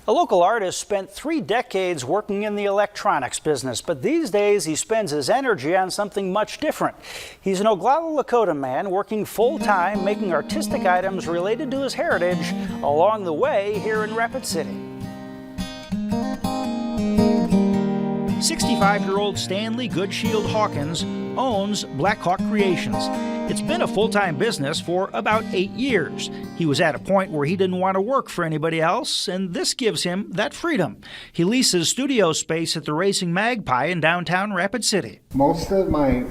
A local artist spent 3 decades working in the electronics business, but these days he spends his energy on something much different. He's an Oglala Lakota man working full-time making artistic items related to his heritage along the way here in Rapid City. 65-year-old Stanley Goodshield Hawkins owns Black Hawk Creations. It's been a full-time business for about 8 years. He was at a point where he didn't want to work for anybody else, and this gives him that freedom. He leases studio space at the Racing Magpie in downtown Rapid City. Most of my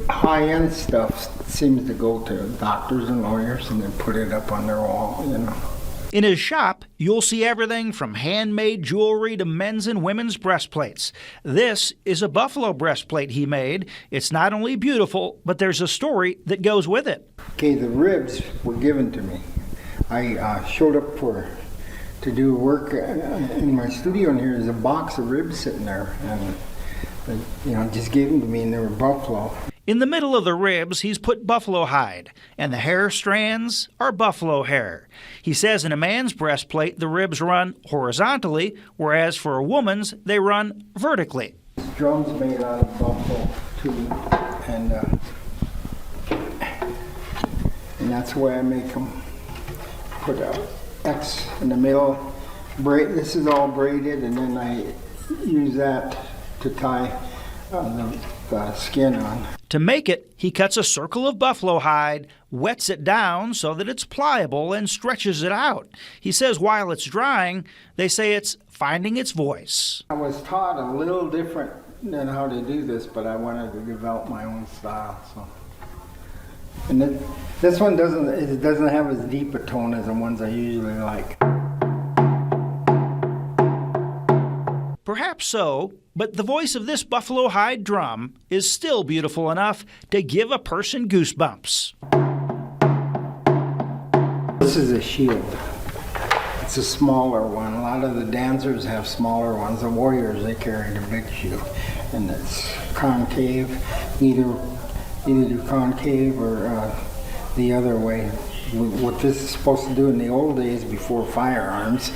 high-end stuff seems to go to doctors and lawyers and then put it up on their wall, you know. In his shop, you'll see everything from handmade jewelry to men's and women's breastplates. This is a buffalo breastplate he made. It's not only beautiful, but there's a story that goes with it. Okay, the ribs were given to me. I showed up to do work in my studio, and here's a box of ribs sitting there, and just gave them to me, and they were buffalo. In the middle of the ribs, he's put buffalo hide, and the hair strands are buffalo hair. He says in a man's breastplate, the ribs run horizontally, whereas for a woman's, they run vertically. This drum's made out of buffalo, too, and that's the way I make them. Put a X in the middle. This is all braided, and then I use that to tie the skin on. To make it, he cuts a circle of buffalo hide, wets it down so that it's pliable, and stretches it out. He says while it's drying, they say it's finding its voice. I was taught a little different than how to do this, but I wanted to develop my own style. So, and this one doesn't have as deep a tone as the ones I usually like. Perhaps so, but the voice of this buffalo hide drum is still beautiful enough to give a person goosebumps. This is a shield. It's a smaller one. A lot of the dancers have smaller ones. The warriors, they carry the big shield, and it's concave. Either do concave or the other way. What this is supposed to do in the old days before firearms,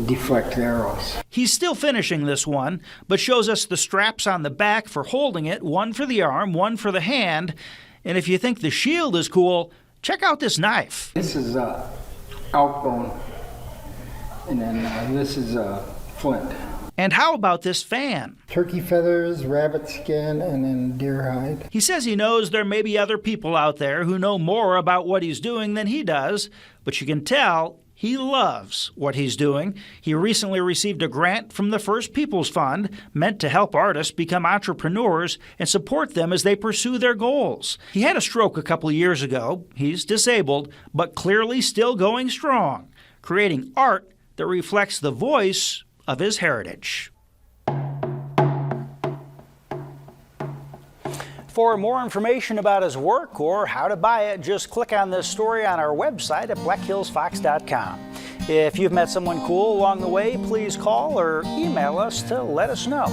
deflect arrows. He's still finishing this one, but shows us the straps on the back for holding it, one for the arm, one for the hand. And if you think the shield is cool, check out this knife. This is outbone, and then this is flint. And how about this fan? Turkey feathers, rabbit skin, and then deer hide. He says he knows there may be other people out there who know more about what he's doing than he does, but you can tell he loves what he's doing. He recently received a grant from the First Peoples Fund meant to help artists become entrepreneurs and support them as they pursue their goals. He had a stroke a couple of years ago. He's disabled, but clearly still going strong, creating art that reflects the voice of his heritage. For more information about his work or how to buy it, just click on this story on our website at blackhillsfox.com. If you've met someone cool along the way, please call or email us to let us know.